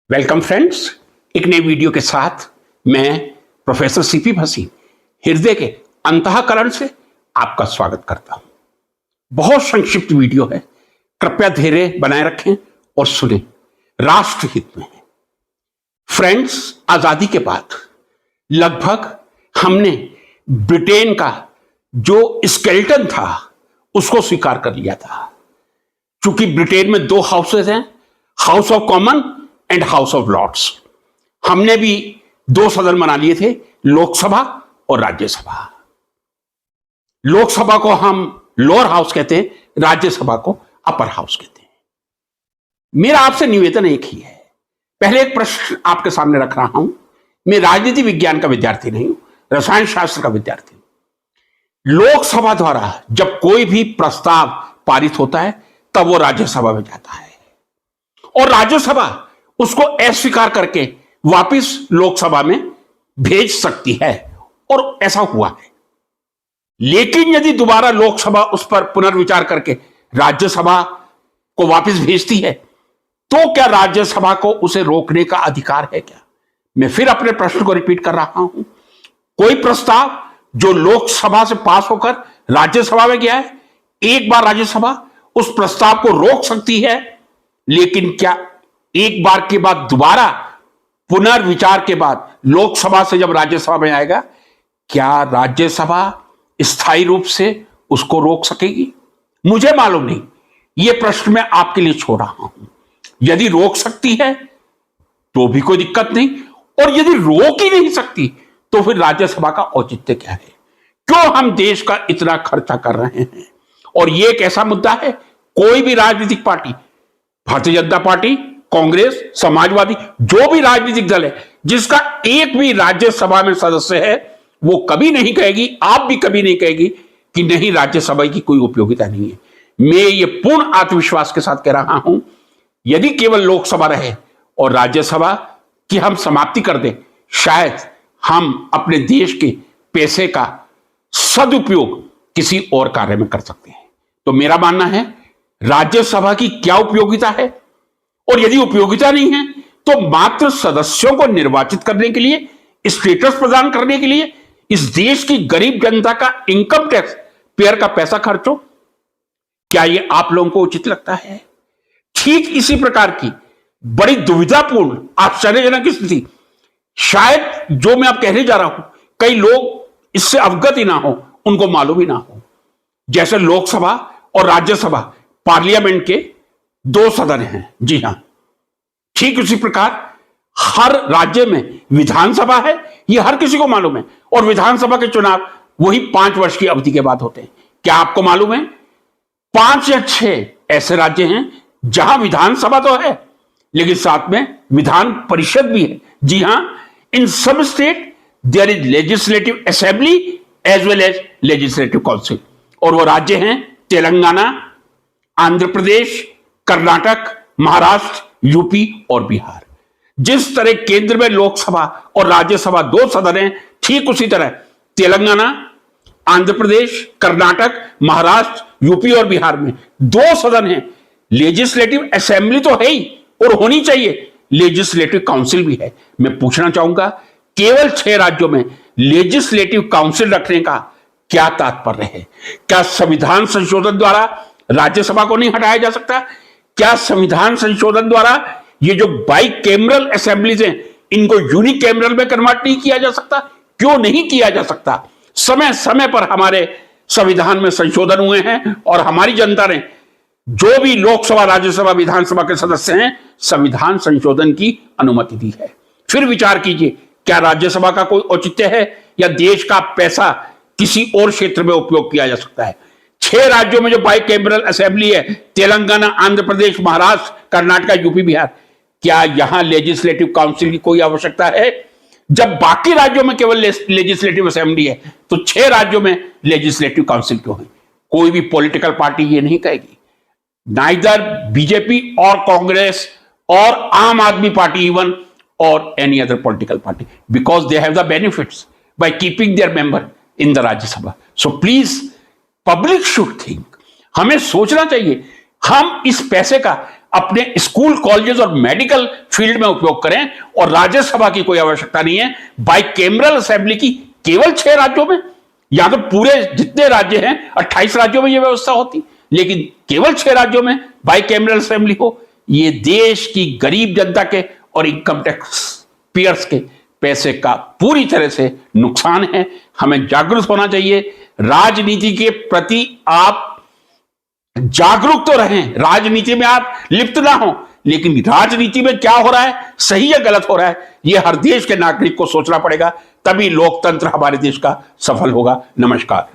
Welcome friends, एक नई video के साथ मैं प्रोफेसर सीपी भसीन हृदय के अंतःकरण से आपका स्वागत करता हूं। बहुत संक्षिप्त वीडियो है, कृपया धैर्य बनाए रखें और सुने, राष्ट्रहित में है। फ्रेंड्स, आजादी के बाद लगभग हमने ब्रिटेन का जो स्केलेटन था उसको स्वीकार कर लिया था। चूंकि ब्रिटेन में दो हाउसेज हैं, House of Common and House of Lords. हमने भी दो सदन बना लिए थे, लोकसभा और राज्यसभा। लोकसभा को हम लोअर हाउस कहते हैं, राज्यसभा को अपर हाउस कहते हैं। मेरा आपसे निवेदन एक ही है। पहले एक प्रश्न आपके सामने रख रहा हूं। मैं राजनीति विज्ञान का विद्यार्थी नहीं हूं, रसायन शास्त्र का विद्यार्थी हूं। लोकसभा द्वारा जब कोई भी प्रस्ताव पारित होता है तब वो राज्यसभा में जाता है और राज्यसभा उसको अस्वीकार करके वापस लोकसभा में भेज सकती है, और ऐसा हुआ है। लेकिन यदि दोबारा लोकसभा उस पर पुनर्विचार करके राज्यसभा को वापस भेजती है तो क्या राज्यसभा को उसे रोकने का अधिकार है क्या? मैं फिर अपने प्रश्न को रिपीट कर रहा हूं। कोई प्रस्ताव जो लोकसभा से पास होकर राज्यसभा में गया है, एक बार राज्यसभा उस प्रस्ताव को रोक सकती है, लेकिन क्या एक बार के बाद दोबारा पुनर्विचार के बाद लोकसभा से जब राज्यसभा में आएगा, क्या राज्यसभा स्थायी रूप से उसको रोक सकेगी? मुझे मालूम नहीं, यह प्रश्न मैं आपके लिए छोड़ रहा हूं। यदि रोक सकती है तो भी कोई दिक्कत नहीं, और यदि रोक ही नहीं सकती तो फिर राज्यसभा का औचित्य क्या है? क्यों हम देश का इतना खर्चा कर रहे हैं? और यह एक ऐसा मुद्दा है, कोई भी राजनीतिक पार्टी, भारतीय जनता पार्टी, कांग्रेस, समाजवादी, जो भी राजनीतिक दल है जिसका एक भी राज्यसभा में सदस्य है, वो कभी नहीं कहेगी, आप भी कभी नहीं कहेगी कि नहीं, राज्यसभा की कोई उपयोगिता नहीं है। मैं ये पूर्ण आत्मविश्वास के साथ कह रहा हूं, यदि केवल लोकसभा रहे और राज्यसभा की हम समाप्ति कर दें, शायद हम अपने देश के पैसे का सदुपयोग किसी और कार्य में कर सकते हैं। तो मेरा मानना है, राज्यसभा की क्या उपयोगिता है, और यदि उपयोगिता नहीं है तो मात्र सदस्यों को निर्वाचित करने के लिए, स्टेटस प्रदान करने के लिए इस देश की गरीब जनता का इनकम टैक्स पेयर का पैसा खर्चो। क्या यह आप लोगों को उचित लगता है? ठीक इसी प्रकार की बड़ी दुविधापूर्ण, आश्चर्यजनक स्थिति, शायद जो मैं अब कहने जा रहा हूं, कई लोग इससे अवगत ही ना हो, उनको मालूम ही ना हो। जैसे लोकसभा और राज्यसभा पार्लियामेंट के दो सदन हैं, जी हां, ठीक उसी प्रकार हर राज्य में विधानसभा है, यह हर किसी को मालूम है, और विधानसभा के चुनाव वही 5 वर्ष की अवधि के बाद होते हैं। क्या आपको मालूम है, 5 या 6 ऐसे राज्य हैं जहां विधानसभा तो है लेकिन साथ में विधान परिषद भी है। जी हां, इन सब state there is legislative assembly as well as legislative council, और वो राज्य हैं तेलंगाना, आंध्र प्रदेश, कर्नाटक, महाराष्ट्र, यूपी और बिहार। जिस तरह केंद्र में लोकसभा और राज्यसभा दो सदन हैं, ठीक उसी तरह तेलंगाना, आंध्र प्रदेश, कर्नाटक, महाराष्ट्र, यूपी और बिहार में दो सदन हैं। लेजिस्लेटिव असेंबली तो है ही, और होनी चाहिए, लेजिस्लेटिव काउंसिल भी है। मैं पूछना चाहूंगा, केवल 6 राज्यों में लेजिस्लेटिव काउंसिल रखने का क्या तात्पर्य है? क्या संविधान संशोधन द्वारा राज्यसभा को नहीं हटाया जा सकता? क्या संविधान संशोधन द्वारा ये जो बाइकैमरल असेंबलीज हैं, इनको यूनिकैमरल में कन्वर्ट नहीं किया जा सकता? क्यों नहीं किया जा सकता? समय समय पर हमारे संविधान में संशोधन हुए हैं और हमारी जनता ने, जो भी लोकसभा, राज्यसभा, विधानसभा के सदस्य हैं, संविधान संशोधन की अनुमति दी है। फिर विचार कीजिए, क्या राज्यसभा का कोई औचित्य है, या देश का पैसा किसी और क्षेत्र में उपयोग किया जा सकता है? 6 राज्यों में जो बाइकैमरल असेंबली है, तेलंगाना, आंध्र प्रदेश, महाराष्ट्र, कर्नाटक, यूपी, बिहार, क्या यहां लेजिस्लेटिव काउंसिल की कोई आवश्यकता है? जब बाकी राज्यों में केवल लेजिस्लेटिव असेंबली है तो 6 राज्यों में लेजिस्लेटिव काउंसिल क्यों है? कोई भी पॉलिटिकल पार्टी ये नहीं कहेगी, नाइदर बीजेपी और कांग्रेस और आम आदमी पार्टी इवन और any other political party, because they have the benefits by keeping their member in the Rajya Sabha. So please, public should think, हमें सोचना चाहिए, हम इस पैसे का अपने स्कूल, कॉलेजेस और मेडिकल फील्ड में उपयोग करें, और राज्यसभा की कोई आवश्यकता नहीं है। बाइकैमरल असेंबली की केवल 6 राज्यों में, या तो पूरे जितने राज्य हैं 28 राज्यों में यह व्यवस्था होती, लेकिन केवल 6 राज्यों में बाइकैमरल असेंबली हो। यह देश की गरीब जनता के और इनकम टैक्स पेयर्स के पैसे का पूरी तरह से नुकसान है। हमें जागरूक होना चाहिए। राजनीति के प्रति आप जागरूक तो रहें, राजनीति में आप लिप्त ना हो, लेकिन राजनीति में क्या हो रहा है, सही या गलत हो रहा है, यह हर देश के नागरिक को सोचना पड़ेगा। तभी लोकतंत्र हमारे देश का सफल होगा। नमस्कार।